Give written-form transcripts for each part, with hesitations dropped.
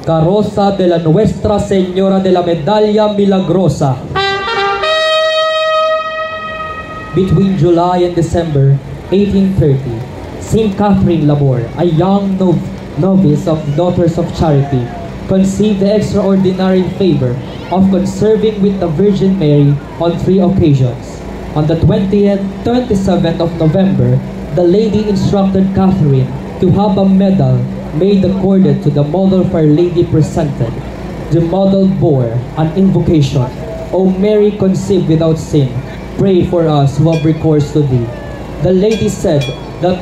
Carroza de la Nuestra Señora de la Medalla Milagrosa. Between July and December 1830, Saint Catherine Labor, a young novice of Daughters of Charity, conceived the extraordinary favor of conserving with the Virgin Mary on 3 occasions. On the 27th of November, the lady instructed Catherine to have a medal made accorded to the model of Our Lady presented. The model bore an invocation, O Mary conceived without sin, pray for us who have recourse to thee. The lady said that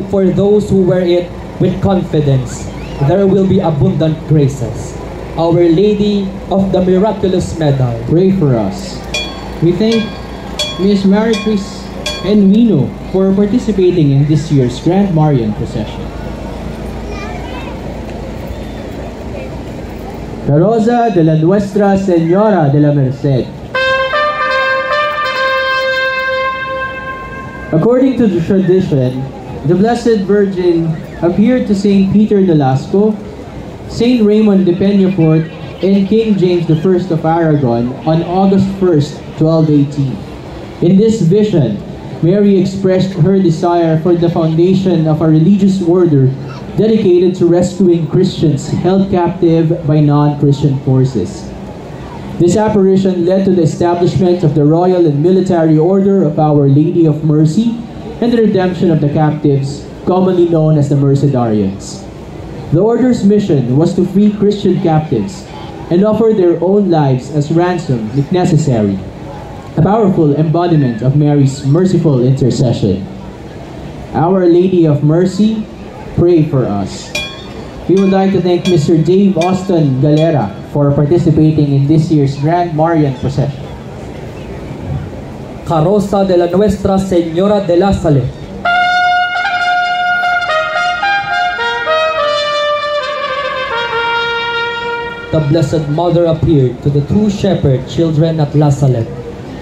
for those who wear it with confidence, there will be abundant graces. Our Lady of the Miraculous Medal, pray for us. We thank Ms. Maricris Envino for participating in this year's Grand Marian procession. Carroza de la Nuestra Señora de la Merced. According to the tradition, the Blessed Virgin appeared to Saint Peter Nolasco, Saint Raymond de Peñafort, and King James I of Aragon on August 1st, 1218. In this vision, Mary expressed her desire for the foundation of a religious order dedicated to rescuing Christians held captive by non-Christian forces. This apparition led to the establishment of the Royal and Military Order of Our Lady of Mercy and the redemption of the captives, commonly known as the Mercedarians. The order's mission was to free Christian captives and offer their own lives as ransom if necessary, a powerful embodiment of Mary's merciful intercession. Our Lady of Mercy, pray for us. We would like to thank Mr. Dave Austin Galera for participating in this year's Grand Marian procession. Carroza de la Nuestra Señora de la Salud. The Blessed Mother appeared to the two shepherd children at La Salette,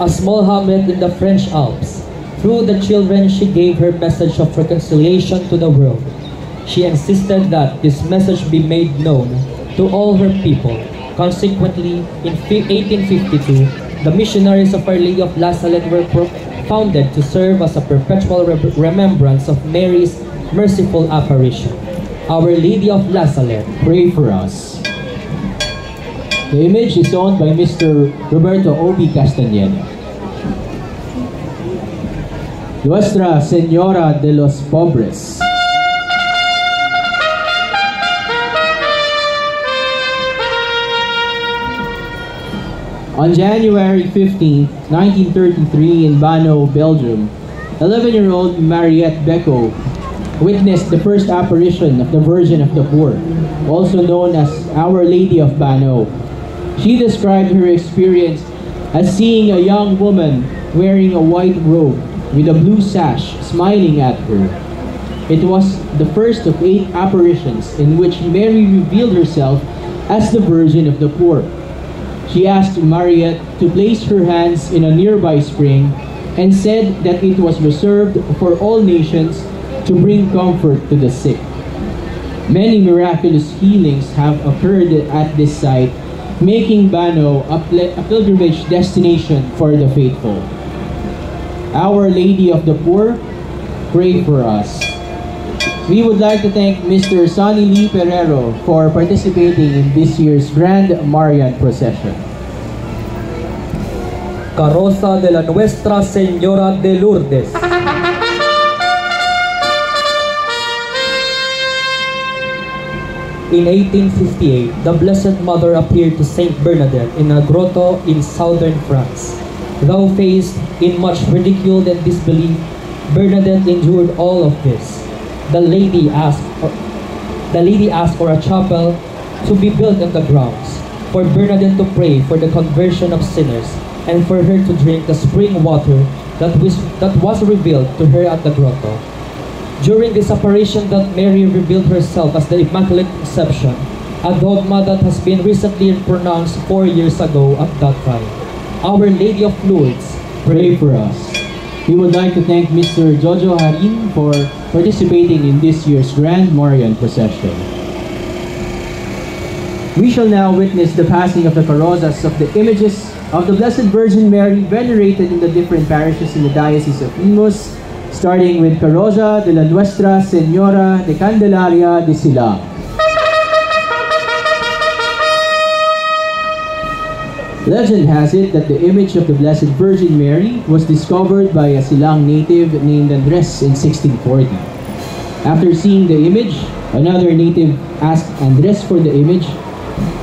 a small hamlet in the French Alps. Through the children, she gave her message of reconciliation to the world. She insisted that this message be made known to all her people. Consequently, in 1852, the missionaries of Our Lady of La Salette were founded to serve as a perpetual remembrance of Mary's merciful apparition. Our Lady of La Salette, pray for us. The image is owned by Mr. Roberto Obi Castañeda. Nuestra Señora de los Pobres. On January 15, 1933 in Bano, Belgium, 11-year-old Mariette Becco witnessed the first apparition of the Virgin of the Poor, also known as Our Lady of Bano. She described her experience as seeing a young woman wearing a white robe with a blue sash smiling at her. It was the first of 8 apparitions in which Mary revealed herself as the Virgin of the Poor. She asked Mariette to place her hands in a nearby spring and said that it was reserved for all nations to bring comfort to the sick. Many miraculous healings have occurred at this site, making Bano a pilgrimage destination for the faithful. Our Lady of the Poor, pray for us. We would like to thank Mr. Sonny Lee Perero for participating in this year's Grand Marian procession. Carroza de la Nuestra Señora de Lourdes. In 1858, the Blessed Mother appeared to Saint Bernadette in a grotto in southern France. Though faced in much ridicule and disbelief, Bernadette endured all of this. The lady asked for a chapel to be built on the grounds, for Bernadette to pray for the conversion of sinners, and for her to drink the spring water that was revealed to her at the grotto. During this apparition that Mary revealed herself as the Immaculate Conception, a dogma that has been recently pronounced 4 years ago at that time. Our Lady of Lourdes, pray for us. We would like to thank Mr. Jojo Harin for participating in this year's Grand Marian procession. We shall now witness the passing of the carrozas of the images of the Blessed Virgin Mary venerated in the different parishes in the Diocese of Imus, starting with Carroza de la Nuestra Señora de Candelaria de Silang. Legend has it that the image of the Blessed Virgin Mary was discovered by a Silang native named Andres in 1640. After seeing the image, another native asked Andres for the image,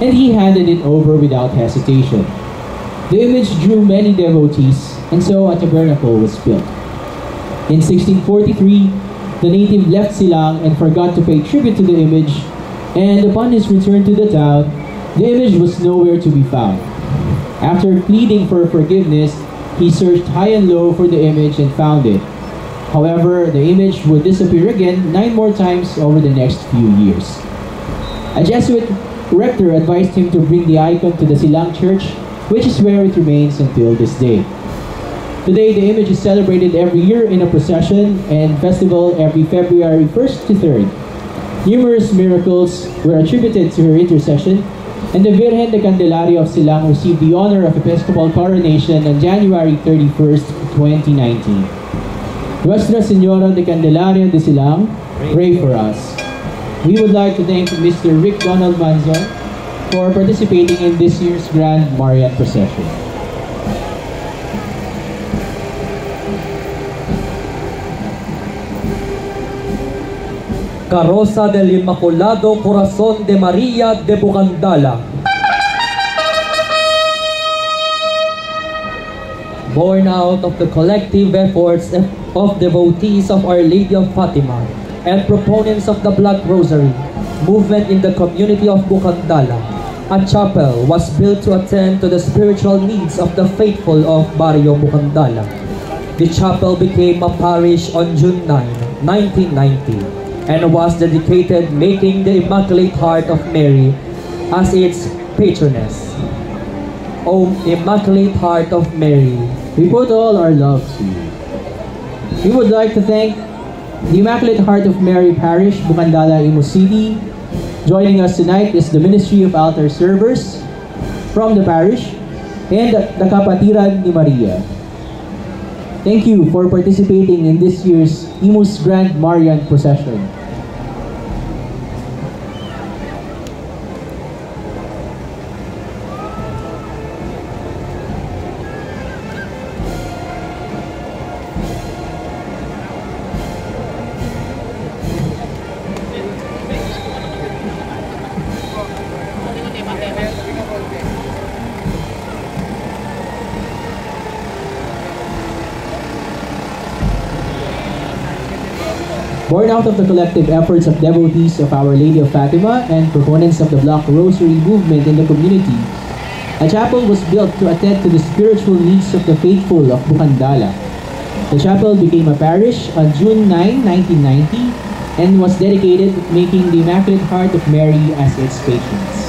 and he handed it over without hesitation. The image drew many devotees, and so a tabernacle was built. In 1643, the native left Silang and forgot to pay tribute to the image, and upon his return to the town, the image was nowhere to be found. After pleading for forgiveness, he searched high and low for the image and found it. However, the image would disappear again 9 more times over the next few years. A Jesuit rector advised him to bring the icon to the Silang Church, which is where it remains until this day. Today, the image is celebrated every year in a procession and festival every February 1st to 3rd. Numerous miracles were attributed to her intercession, and the Virgen de Candelaria of Silang received the honor of Episcopal coronation on January 31st, 2019. Nuestra Señora de Candelaria de Silang, pray for us. We would like to thank Mr. Rick Donald Manzon for participating in this year's Grand Marian Procession. Carroza del Inmaculado Corazón de María de Bucandala. Born out of the collective efforts of devotees of Our Lady of Fatima and proponents of the Black Rosary movement in the community of Bucandala, a chapel was built to attend to the spiritual needs of the faithful of Barrio Bucandala. The chapel became a parish on June 9, 1990. And was dedicated making the Immaculate Heart of Mary as its patroness. O Immaculate Heart of Mary, we put all our love to you. We would like to thank the Immaculate Heart of Mary Parish, Bucandala, Imus City. Joining us tonight is the Ministry of Altar Servers from the parish and the Kapatiran ni Maria. Thank you for participating in this year's Imus Grand Marian Procession. Born out of the collective efforts of devotees of Our Lady of Fatima and proponents of the Black Rosary movement in the community, a chapel was built to attend to the spiritual needs of the faithful of Bucandala. The chapel became a parish on June 9, 1990 and was dedicated making the Immaculate Heart of Mary as its patroness.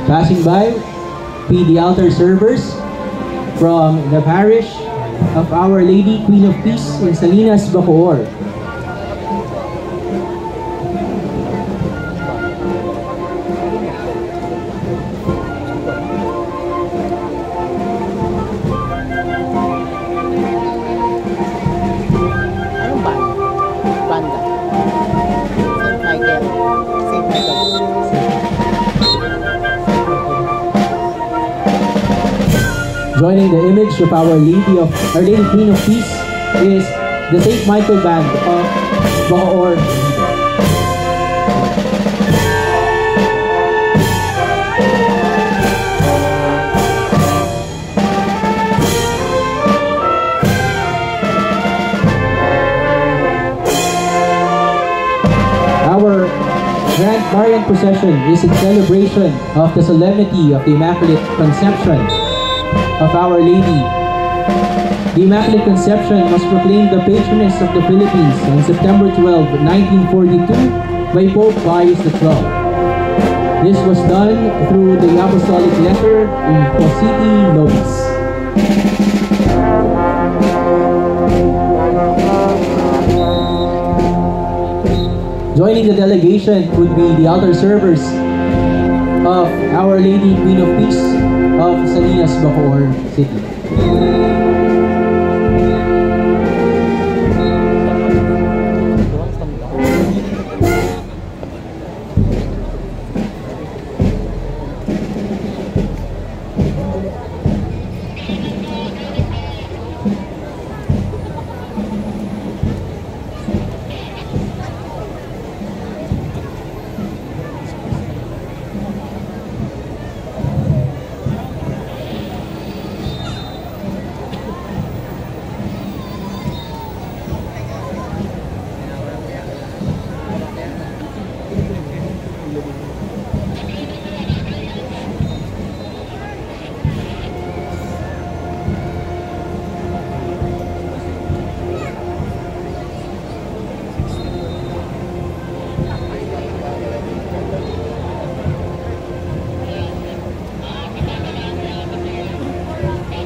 Passing by, be the altar servers from the parish of Our Lady Queen of Peace in Salinas, Bacoor. Anong banda? St. Michael. St. Michael. Joining the image of Our Lady Queen of Peace is the St. Michael Band of Bacoor. Our Grand Marian Procession is in celebration of the solemnity of the Immaculate Conception of Our Lady. The Immaculate Conception was proclaimed the patroness of the Philippines on September 12, 1942 by Pope Pius XII. This was done through the Apostolic Letter in Positi Nobis. Joining the delegation would be the altar servers of Our Lady Queen of Peace of Salinas, Bacoor City.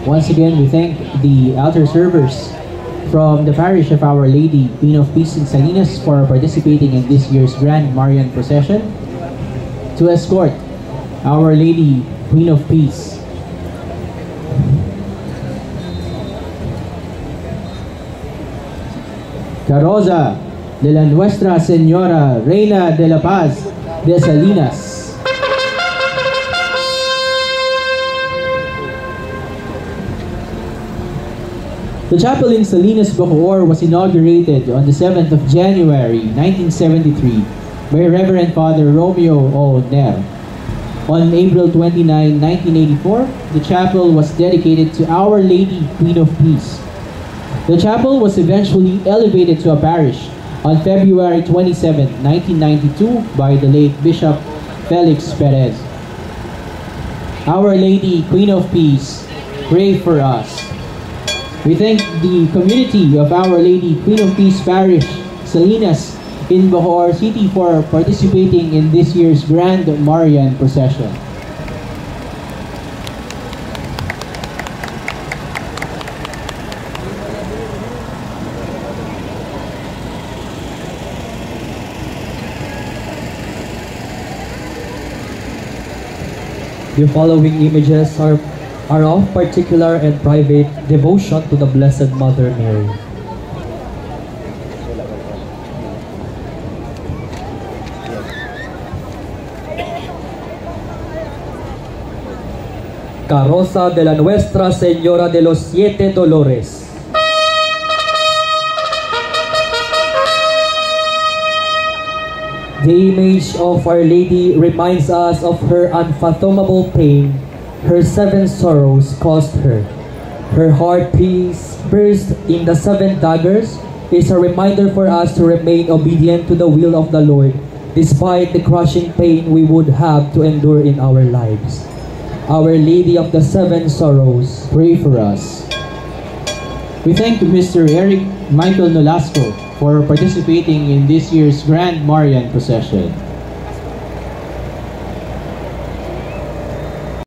Once again, we thank the altar servers from the parish of Our Lady Queen of Peace in Salinas for participating in this year's Grand Marian Procession to escort Our Lady Queen of Peace. Carroza de la Nuestra Señora Reina de la Paz de Salinas. The chapel in Salinas, Bacoor was inaugurated on the 7th of January, 1973 by Reverend Father Romeo O. Ner. On April 29, 1984, the chapel was dedicated to Our Lady Queen of Peace. The chapel was eventually elevated to a parish on February 27, 1992 by the late Bishop Felix Perez. Our Lady Queen of Peace, pray for us. We thank the community of Our Lady Queen of Peace Parish, Salinas, in Bacoor City for participating in this year's Grand Marian Procession. The following images are of particular and private devotion to the Blessed Mother Mary. Carroza de la Nuestra Señora de los Siete Dolores. The image of Our Lady reminds us of her unfathomable pain her 7 sorrows caused her. Her heart pierced in the 7 daggers is a reminder for us to remain obedient to the will of the Lord, despite the crushing pain we would have to endure in our lives. Our Lady of the 7 Sorrows, pray for us. We thank Mr. Eric Michael Nolasco for participating in this year's Grand Marian Procession.